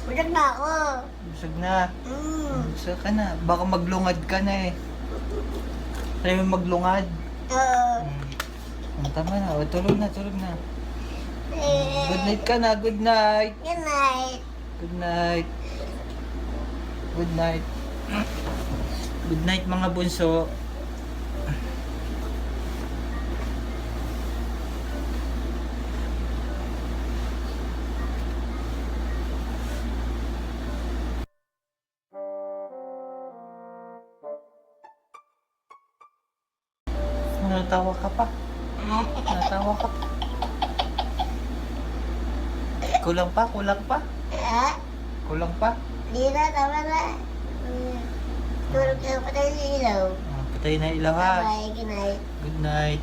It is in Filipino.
Busog na ako. Busog na. Mm. Busog ka na. Baka maglungad ka na eh. Try mo maglungad. Oo. Tama na. O, tulog na, tulog na. Good night ka na. Good night. Good night. Good night. Good night. Good night mga bunso. Natawa ka pa. Natawa ka pa. Kulang pa, kulang pa. Ha? Kulang pa. Di na, tama na. Tulog ka pa tayo sa ilaw. Patay na ilaw ha. Bye, good night. Good night.